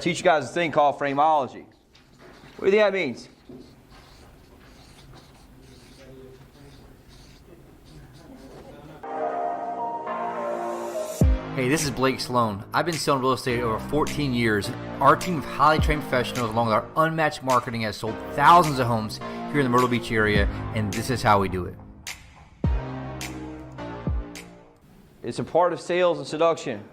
Teach you guys a thing called Frameology. What do you think that means? Hey, this is Sloan. I've been selling real estate over 14 years. Our team of highly trained professionals, along with our unmatched marketing, has sold thousands of homes here in the Myrtle Beach area, and this is how we do it. It's a part of sales and seduction.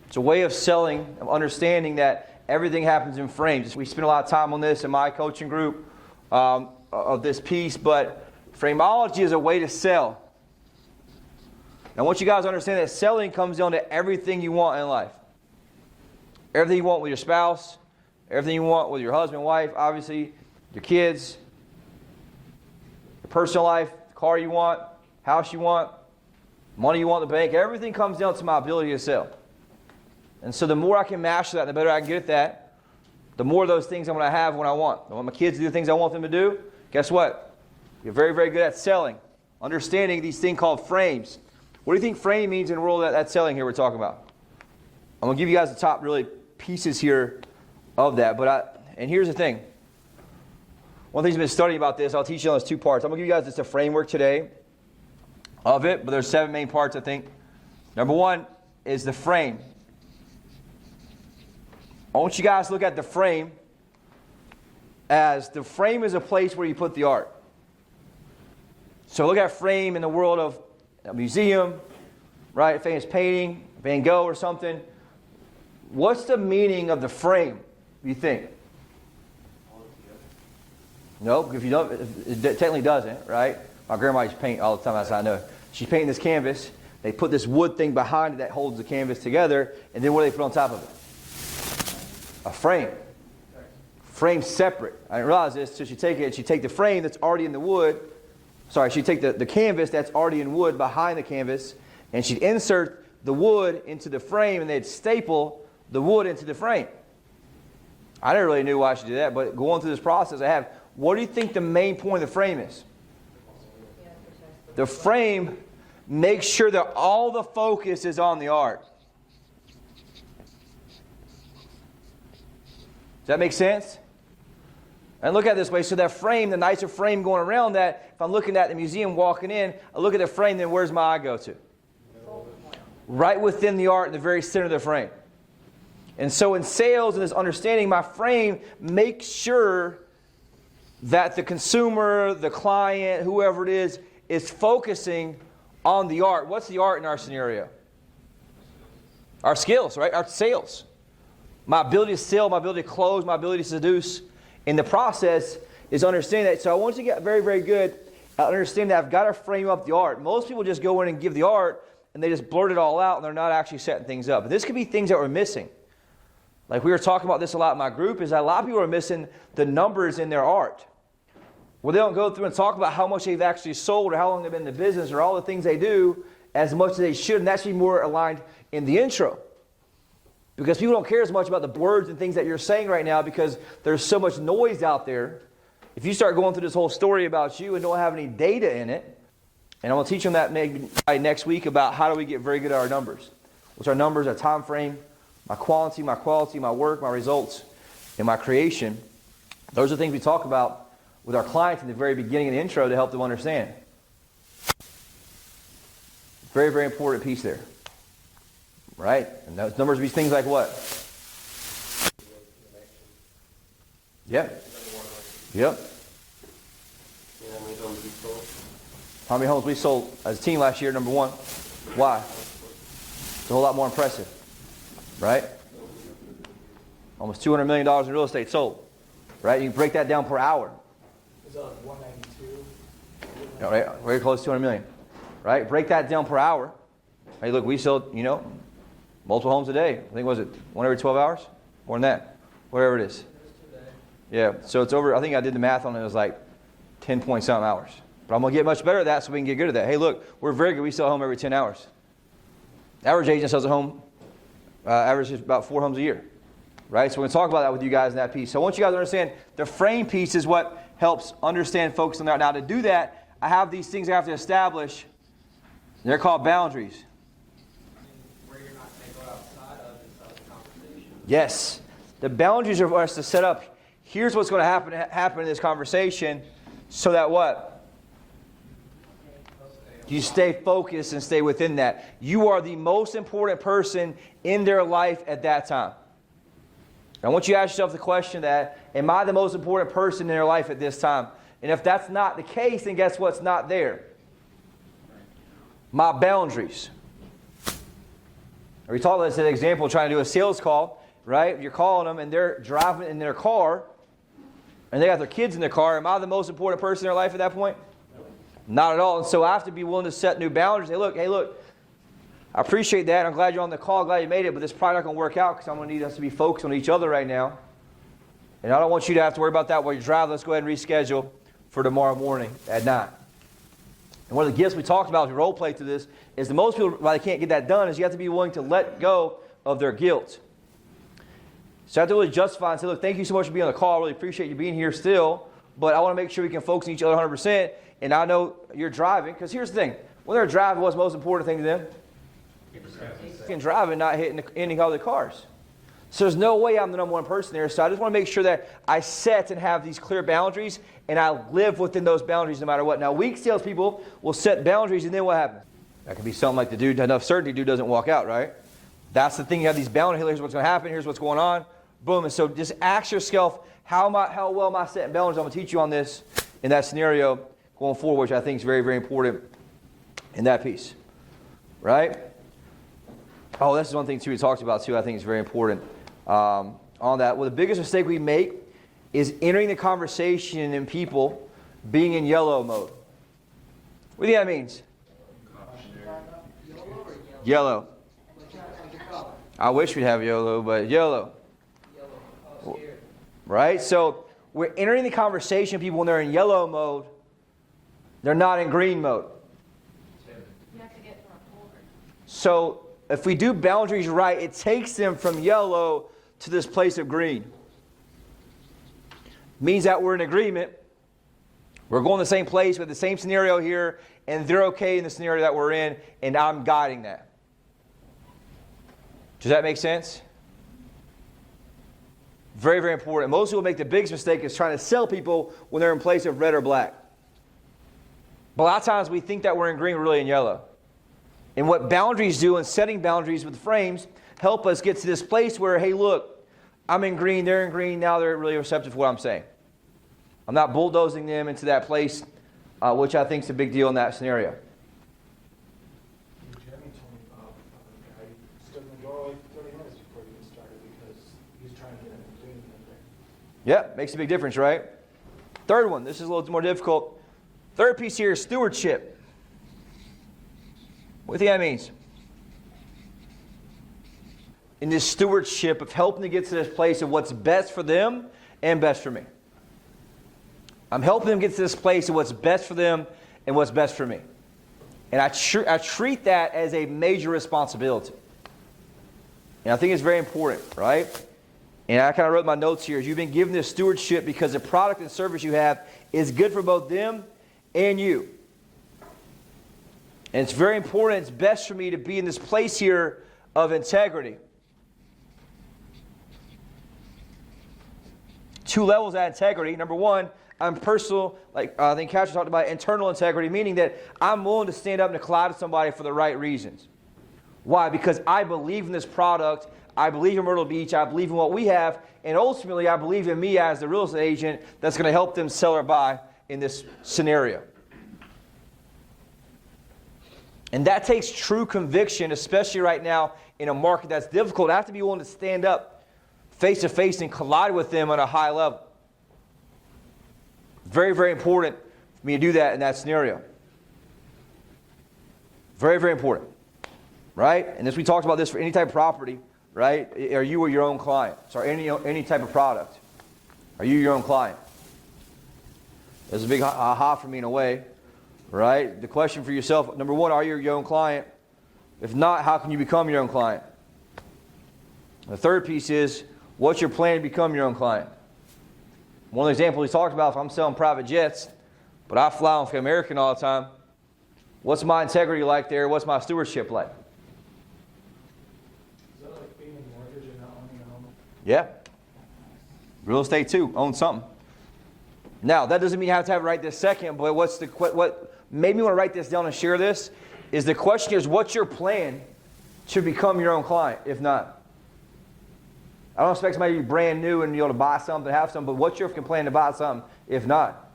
It's a way of selling, of understanding that everything happens in frames. We spend a lot of time on this in my coaching group of this piece, but Frameology is a way to sell. I want you guys to understand that selling comes down to everything you want in life. Everything you want with your spouse, everything you want with your husband, wife, obviously, your kids, your personal life, the car you want, house you want, money you want in the bank. Everything comes down to my ability to sell. And so the more I can master that, the better I can get at that, the more of those things I'm going to have when I want. I want my kids to do things I want them to do. Guess what? You're very, very good at selling. Understanding these things called frames. What do you think frame means in the world of that selling here we're talking about? I'm going to give you guys the top really pieces here of that. And here's the thing. One thing you've been studying about this, I'll teach you on those two parts. I'm going to give you guys just a framework today of it, but there's 7 main parts, I think. Number 1 is the frame. I want you guys to look at the frame as the frame is a place where you put the art. So look at frame in the world of a museum, right? A famous painting, Van Gogh or something. What's the meaning of the frame, do you think? Nope, if you don't, it technically doesn't, right? My grandma used to paint all the time, that's how I know. She's painting this canvas. They put this wood thing behind it that holds the canvas together, and then what do they put on top of it? A frame. Frame separate. I didn't realize this, so she'd take the frame that's already in the wood. Sorry, she'd take the canvas that's already in wood behind the canvas, and she'd insert the wood into the frame, and they'd staple the wood into the frame. I never really knew why she did that, but going through this process I have. What do you think the main point of the frame is? The frame makes sure that all the focus is on the art. Does that make sense? And look at it this way. So that frame, the nicer frame going around that, if I'm looking at the museum walking in, I look at the frame, then where's my eye go to? Right within the art, in the very center of the frame. And so in sales and this understanding, my frame makes sure that the consumer, the client, whoever it is focusing on the art. What's the art in our scenario? Our skills, right? Our sales. My ability to sell, my ability to close, my ability to seduce. In the process is understanding that. So I want you to get very, very good at understanding that I've got to frame up the art. Most people just go in and give the art and they just blurt it all out and they're not actually setting things up. But this could be things that we're missing. Like we were talking about this a lot in my group, is that a lot of people are missing the numbers in their art. Well, they don't go through and talk about how much they've actually sold or how long they've been in the business or all the things they do as much as they should. And that should be more aligned in the intro. Because people don't care as much about the words and things that you're saying right now because there's so much noise out there. If you start going through this whole story about you and don't have any data in it, and I'm going to teach them that maybe next week about how do we get very good at our numbers. What's our numbers, our time frame, my quality, my work, my results, and my creation. Those are things we talk about with our clients in the very beginning of the intro to help them understand. Very, very important piece there. Right? And those numbers would be things like what? Yep. Yep. How many homes we sold as a team last year, number 1? Why? It's a whole lot more impressive. Right? Almost $200 million in real estate sold. Right? You can break that down per hour. It was 192. Yeah, right? Very close to $200 million. Right? Break that down per hour. Hey, look, we sold, multiple homes a day. I think, was it 1 every 12 hours? More than that. Whatever it is. Yeah, so it's over, I think I did the math on it, it was like 10 point something hours. But I'm going to get much better at that so we can get good at that. Hey, look, we're very good. We sell a home every 10 hours. Average agent sells a home, average is about 4 homes a year. Right? So we're going to talk about that with you guys in that piece. So I want you guys to understand the frame piece is what helps understand focus on that. Now to do that, I have these things I have to establish. They're called boundaries. Where you're not going to go outside of this other conversation. Yes. The boundaries are for us to set up. Here's what's going to happen in this conversation so that what? You stay focused and stay within that. You are the most important person in their life at that time. I want you to ask yourself the question that, am I the most important person in their life at this time? And if that's not the case, then guess what's not there? My boundaries. We talked about this as an example, trying to do a sales call, right? You're calling them and they're driving in their car and they got their kids in their car. Am I the most important person in their life at that point? Not at all. And so I have to be willing to set new boundaries. Hey, look, I appreciate that. I'm glad you're on the call. Glad you made it. But this probably not going to work out because I'm going to need us to be focused on each other right now. And I don't want you to have to worry about that while you're driving. Let's go ahead and reschedule for tomorrow morning at 9. And one of the gifts we talked about as we role play through this is that most people, why they can't get that done, is you have to be willing to let go of their guilt. So I have to really justify and say, look, thank you so much for being on the call. I really appreciate you being here still. But I want to make sure we can focus on each other 100%. And I know you're driving. Because here's the thing. When they're driving, what's the most important thing to them? Driving, not hitting any other cars. So there's no way I'm the number one person there. So I just want to make sure that I set and have these clear boundaries, and I live within those boundaries no matter what. Now, weak salespeople will set boundaries, and then what happens? That could be something like the dude, enough certainty, dude doesn't walk out, right? That's the thing. You have these boundaries. Here's what's going to happen. Here's what's going on. Boom. And so just ask yourself, how well am I setting boundaries? I'm going to teach you on this in that scenario going forward, which I think is very, very important in that piece, right? Oh, this is one thing, too, we talked about, too, I think is very important on that. Well, the biggest mistake we make is entering the conversation and people being in yellow mode. What do you think that means? Yellow. I wish we'd have yellow, but yellow. Right? So we're entering the conversation, people, when they're in yellow mode, they're not in green mode. You have to get more forward. So if we do boundaries right, it takes them from yellow to this place of green. Means that we're in agreement. We're going to the same place with the same scenario here, and they're okay in the scenario that we're in, and I'm guiding that. Does that make sense? Very, very important. Most people make the biggest mistake is trying to sell people when they're in place of red or black. But a lot of times we think that we're in green, we're really in yellow. And what boundaries do and setting boundaries with frames help us get to this place where, hey, look, I'm in green, they're in green, now they're really receptive to what I'm saying. I'm not bulldozing them into that place, which I think is a big deal in that scenario. Jeremy told me about a guy who stood in the doorway for 30 minutes before he even started because he was trying to get him in green. Yeah, makes a big difference, right? Third one, this is a little more difficult. Third piece here is stewardship. What do you think that means? In this stewardship of helping to get to this place of what's best for them and best for me. I'm helping them get to this place of what's best for them and what's best for me. And I treat that as a major responsibility. And I think it's very important, right? And I kind of wrote my notes here. You've been given this stewardship because the product and service you have is good for both them and you. And it's very important. It's best for me to be in this place here of integrity. 2 levels of integrity. Number one, I'm personal, like I think Catcher talked about, internal integrity, meaning that I'm willing to stand up and collide with somebody for the right reasons. Why? Because I believe in this product. I believe in Myrtle Beach. I believe in what we have. And ultimately, I believe in me as the real estate agent that's going to help them sell or buy in this scenario. And that takes true conviction, especially right now in a market that's difficult. I have to be willing to stand up face to face and collide with them on a high level. Very, very important for me to do that in that scenario. Very, very important. Right? And as we talked about this for any type of property, right? Are you or your own client? Sorry, any type of product. Are you your own client? There's a big aha for me in a way. Right? The question for yourself, number one, are you your own client? If not, how can you become your own client? The third piece is, what's your plan to become your own client? One of the examples he talked about, if I'm selling private jets, but I fly on American all the time, what's my integrity like there? What's my stewardship like? Is that like being in mortgage and not owning a home? Yeah. Real estate too, own something. Now, that doesn't mean you have to have it right this second, but what made me want to write this down and share this is the question is, what's your plan to become your own client, if not? I don't expect somebody to be brand new and be able to buy something, have something, but what's your plan to buy something, if not?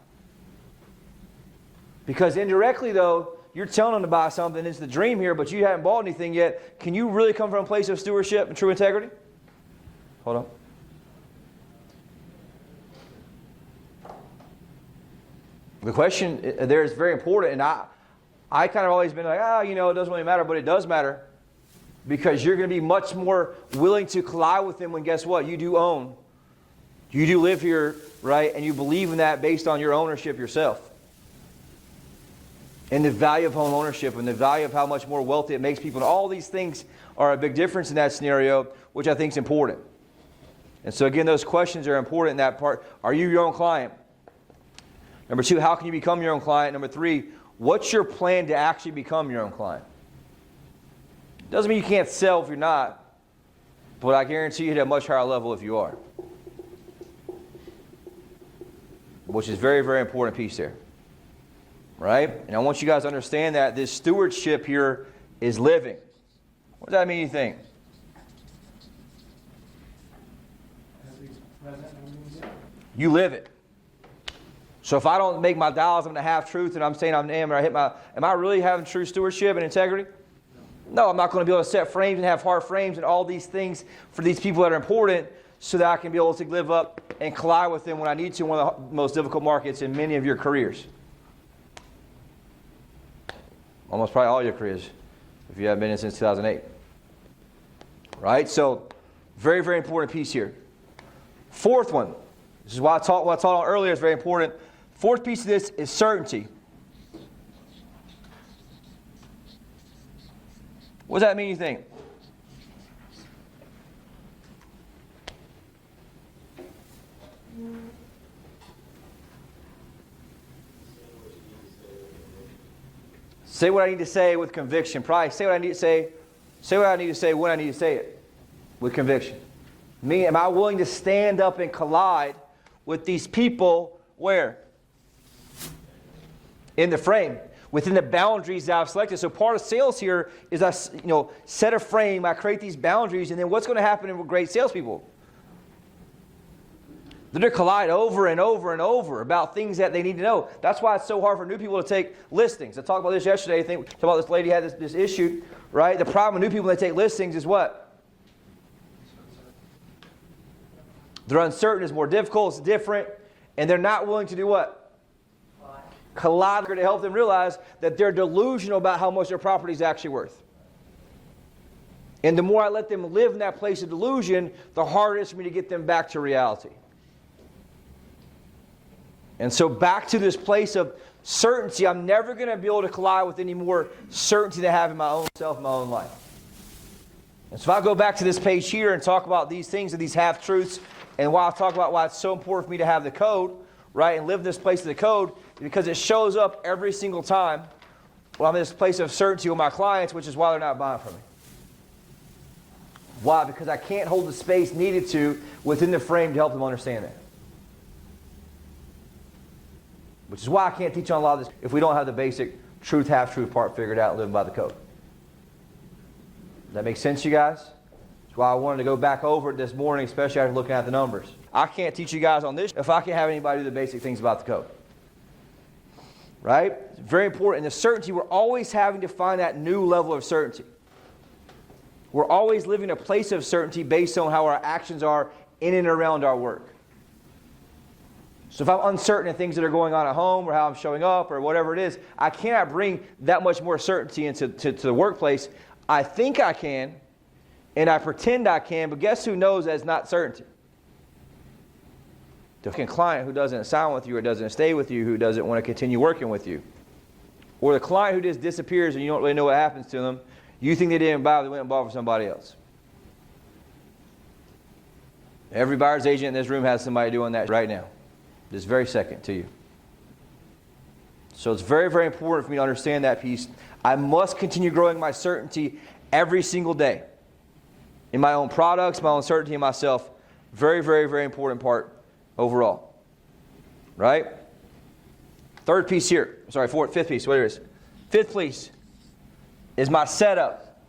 Because indirectly, though, you're telling them to buy something, it's the dream here, but you haven't bought anything yet. Can you really come from a place of stewardship and true integrity? Hold on. The question there is very important, and I kind of always been like, it doesn't really matter, but it does matter. Because you're going to be much more willing to collide with them when, guess what? You do own. You do live here, right? And you believe in that based on your ownership yourself. And the value of home ownership and the value of how much more wealthy it makes people. And all these things are a big difference in that scenario, which I think is important. And so again, those questions are important in that part. Are you your own client? Number 2, how can you become your own client? Number 3, what's your plan to actually become your own client? Doesn't mean you can't sell if you're not, but I guarantee you at a much higher level if you are. Which is very, very important piece there. Right? And I want you guys to understand that this stewardship here is living. What does that mean, you think? You live it. So if I don't make my dials, I'm going to have truth, and I'm saying I'm am, or I hit my, am I really having true stewardship and integrity? No, I'm not going to be able to set frames and have hard frames and all these things for these people that are important so that I can be able to live up and collide with them when I need to in one of the most difficult markets in many of your careers. Almost probably all your careers, if you haven't been in since 2008. Right? So, very, very important piece here. Fourth one, this is what I taught on earlier, is very important. Fourth piece of this is certainty. What does that mean, you think? Say what I need to say with conviction. Probably say what I need to say. Say what I need to say when I need to say it with conviction. Me, am I willing to stand up and collide with these people where? In the frame, within the boundaries that I've selected. So part of sales here is I set a frame, I create these boundaries, and then what's going to happen with great salespeople? They're going to collide over and over and over about things that they need to know. That's why it's so hard for new people to take listings. I talked about this yesterday. I think we talked about this lady had this issue, right? The problem with new people that take listings is what? They're uncertain, it's more difficult, it's different, and they're not willing to do what? Collide to help them realize that they're delusional about how much their property is actually worth. And the more I let them live in that place of delusion, the harder it is for me to get them back to reality. And so back to this place of certainty, I'm never going to be able to collide with any more certainty than I have in my own self, my own life. And so if I go back to this page here and talk about these things and these half-truths, and why I talk about why it's so important for me to have the code, right, and live in this place of the code, because it shows up every single time when I'm in this place of certainty with my clients, which is why they're not buying from me. Why? Because I can't hold the space needed to within the frame to help them understand that. Which is why I can't teach on a lot of this if we don't have the basic truth, half-truth part figured out and living by the code. Does that make sense, you guys? That's why I wanted to go back over it this morning, especially after looking at the numbers. I can't teach you guys on this if I can't have anybody do the basic things about the code. Right? It's very important. And the certainty, we're always having to find that new level of certainty. We're always living a place of certainty based on how our actions are in and around our work. So if I'm uncertain in things that are going on at home or how I'm showing up or whatever it is, I cannot bring that much more certainty into the workplace. I think I can, and I pretend I can, but guess who knows that's not certainty? The client who doesn't sign with you or doesn't stay with you, who doesn't want to continue working with you. Or the client who just disappears and you don't really know what happens to them. You think they didn't buy, they went and bought for somebody else. Every buyer's agent in this room has somebody doing that right now. This very second to you. So it's very, very important for me to understand that piece. I must continue growing my certainty every single day. In my own products, my own certainty in myself. Very, very, very important part overall. Right? Third piece here. Sorry, fifth piece, whatever it is. Fifth piece is my setup.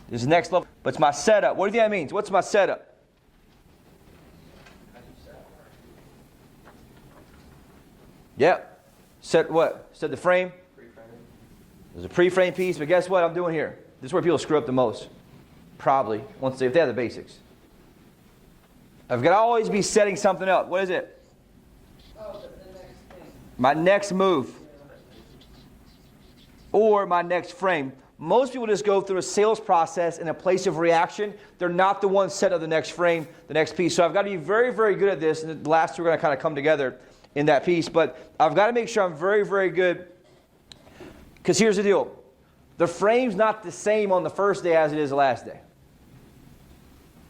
This is the next level, but it's my setup. What do you think that means? What's my setup? Yep. Set what? Set the frame? There's a pre-frame piece, but guess what I'm doing here? This is where people screw up the most. Probably, if they have the basics. I've got to always be setting something up. What is it? Oh, the next thing. My next move. Or my next frame. Most people just go through a sales process in a place of reaction. They're not the ones set up the next frame, the next piece. So I've got to be very, very good at this. And the last two are going to kind of come together in that piece. But I've got to make sure I'm very, very good. Because here's the deal. The frame's not the same on the first day as it is the last day.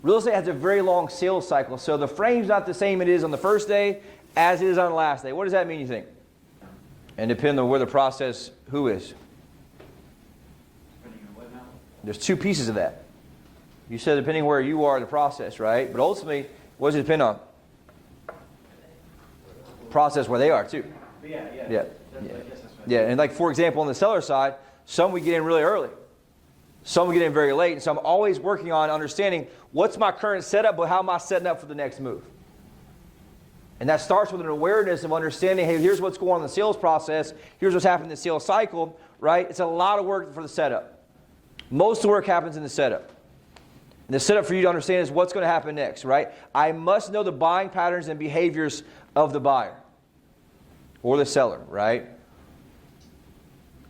Real estate has a very long sales cycle. So the frame's not the same it is on the first day as it is on the last day. What does that mean, you think? And depending on where the process, who is. There's two pieces of that. You said depending where you are in the process, right? But ultimately, what does it depend on? Process where they are, too. Yeah, and like, for example, on the seller side, some we get in really early. Some we get in very late. And so I'm always working on understanding what's my current setup, but how am I setting up for the next move? And that starts with an awareness of understanding, hey, here's what's going on in the sales process. Here's what's happening in the sales cycle, right? It's a lot of work for the setup. Most of the work happens in the setup. And the setup for you to understand is what's going to happen next, right? I must know the buying patterns and behaviors of the buyer or the seller, right?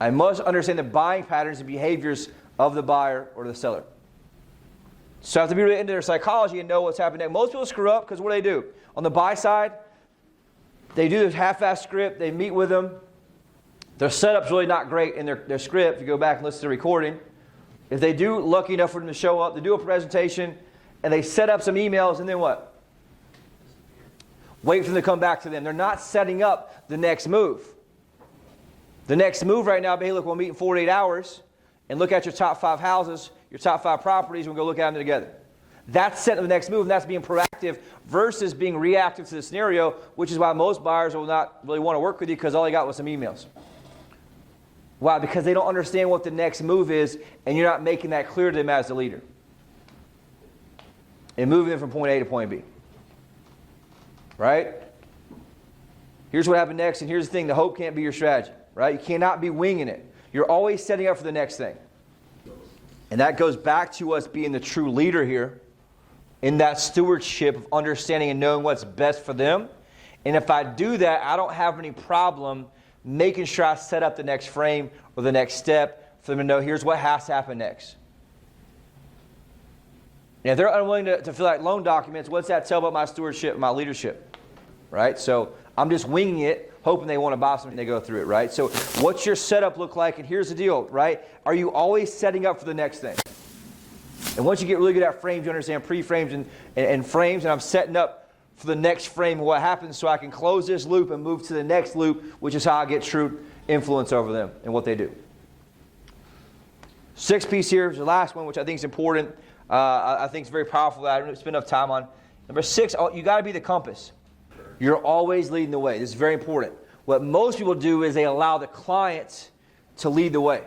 I must understand the buying patterns and behaviors of the buyer or the seller. So I have to be really into their psychology and know what's happening next. Most people screw up because what do? On the buy side, they do this half-assed script. They meet with them. Their setup's really not great in their script. If you go back and listen to the recording, if they do, lucky enough for them to show up, they do a presentation, and they set up some emails, and then what? Wait for them to come back to them. They're not setting up the next move. The next move right now, hey, look, we'll meet in 48 hours and look at your top 5 houses, your top 5 properties, and we'll go look at them together. That's setting up the next move, and that's being proactive versus being reactive to the scenario, which is why most buyers will not really want to work with you because all they got was some emails. Why? Because they don't understand what the next move is, and you're not making that clear to them as the leader. And moving them from point A to point B. Right? Here's what happened next, and here's the thing. The hope can't be your strategy. Right? You cannot be winging it. You're always setting up for the next thing. And that goes back to us being the true leader here in that stewardship of understanding and knowing what's best for them. And if I do that, I don't have any problem making sure I set up the next frame or the next step for them to know here's what has to happen next. And if they're unwilling to fill out loan documents, what's that tell about my stewardship, my leadership? Right? So I'm just winging it, hoping they want to buy something and they go through it, right? So what's your setup look like? And here's the deal, right? Are you always setting up for the next thing? And once you get really good at frames, you understand pre-frames and frames, and I'm setting up for the next frame of what happens so I can close this loop and move to the next loop, which is how I get true influence over them and what they do. Sixth piece here is the last one, which I think is important. I think it's very powerful that I don't spend enough time on. Number 6, you got to be the compass. You're always leading the way. This is very important. What most people do is they allow the client to lead the way.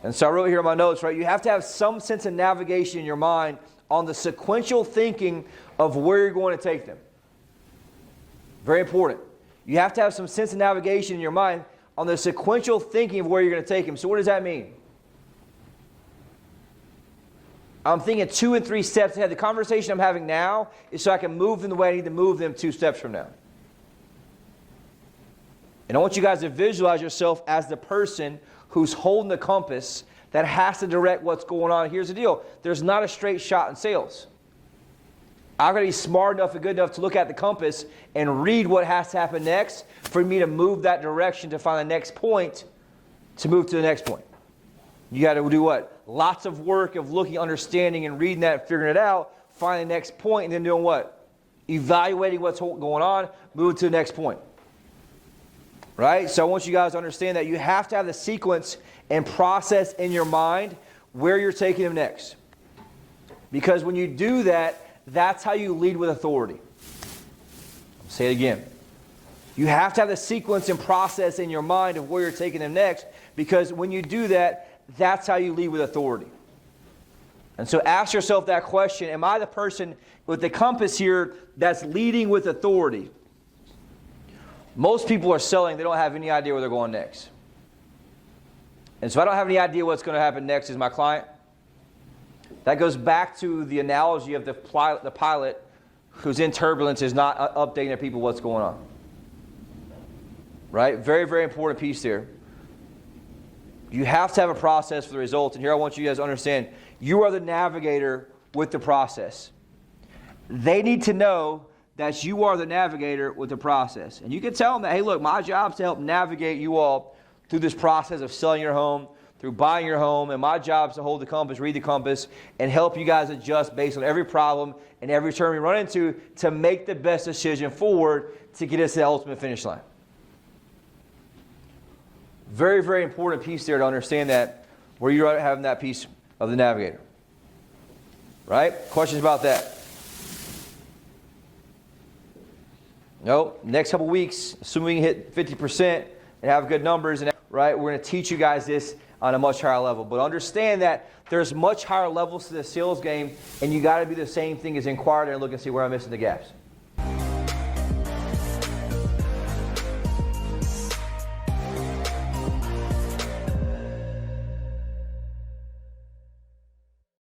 And so I wrote here in my notes, right? You have to have some sense of navigation in your mind on the sequential thinking of where you're going to take them. Very important. You have to have some sense of navigation in your mind on the sequential thinking of where you're going to take them. So what does that mean? I'm thinking 2 and 3 steps ahead. The conversation I'm having now is so I can move them the way I need to move them 2 steps from now. And I want you guys to visualize yourself as the person who's holding the compass that has to direct what's going on. Here's the deal. There's not a straight shot in sales. I've got to be smart enough and good enough to look at the compass and read what has to happen next for me to move that direction to find the next point to move to the next point. You got to do what? Lots of work of looking, understanding, and reading that and figuring it out, finding the next point, and then doing what? Evaluating what's going on, moving to the next point. Right? So I want you guys to understand that you have to have the sequence and process in your mind where you're taking them next. Because when you do that, that's how you lead with authority. Say it again. You have to have the sequence and process in your mind of where you're taking them next, because when you do that, that's how you lead with authority. And so ask yourself that question, am I the person with the compass here that's leading with authority? Most people are selling, they don't have any idea where they're going next. And so I don't have any idea what's going to happen next as my client. That goes back to the analogy of the pilot who's in turbulence is not updating their people what's going on. Right? Very, very important piece there. You have to have a process for the results. And here I want you guys to understand, you are the navigator with the process. They need to know that you are the navigator with the process. And you can tell them that, hey, look, my job is to help navigate you all through this process of selling your home, through buying your home, and my job is to hold the compass, read the compass, and help you guys adjust based on every problem and every turn we run into to make the best decision forward to get us to the ultimate finish line. Very, very important piece there to understand that, where you're having that piece of the navigator. Right? Questions about that? No. Next couple weeks, assuming we hit 50% and have good numbers, and right, we're going to teach you guys this on a much higher level. But understand that there's much higher levels to the sales game, and you got to do the same thing as inquire and look and see where I'm missing the gaps.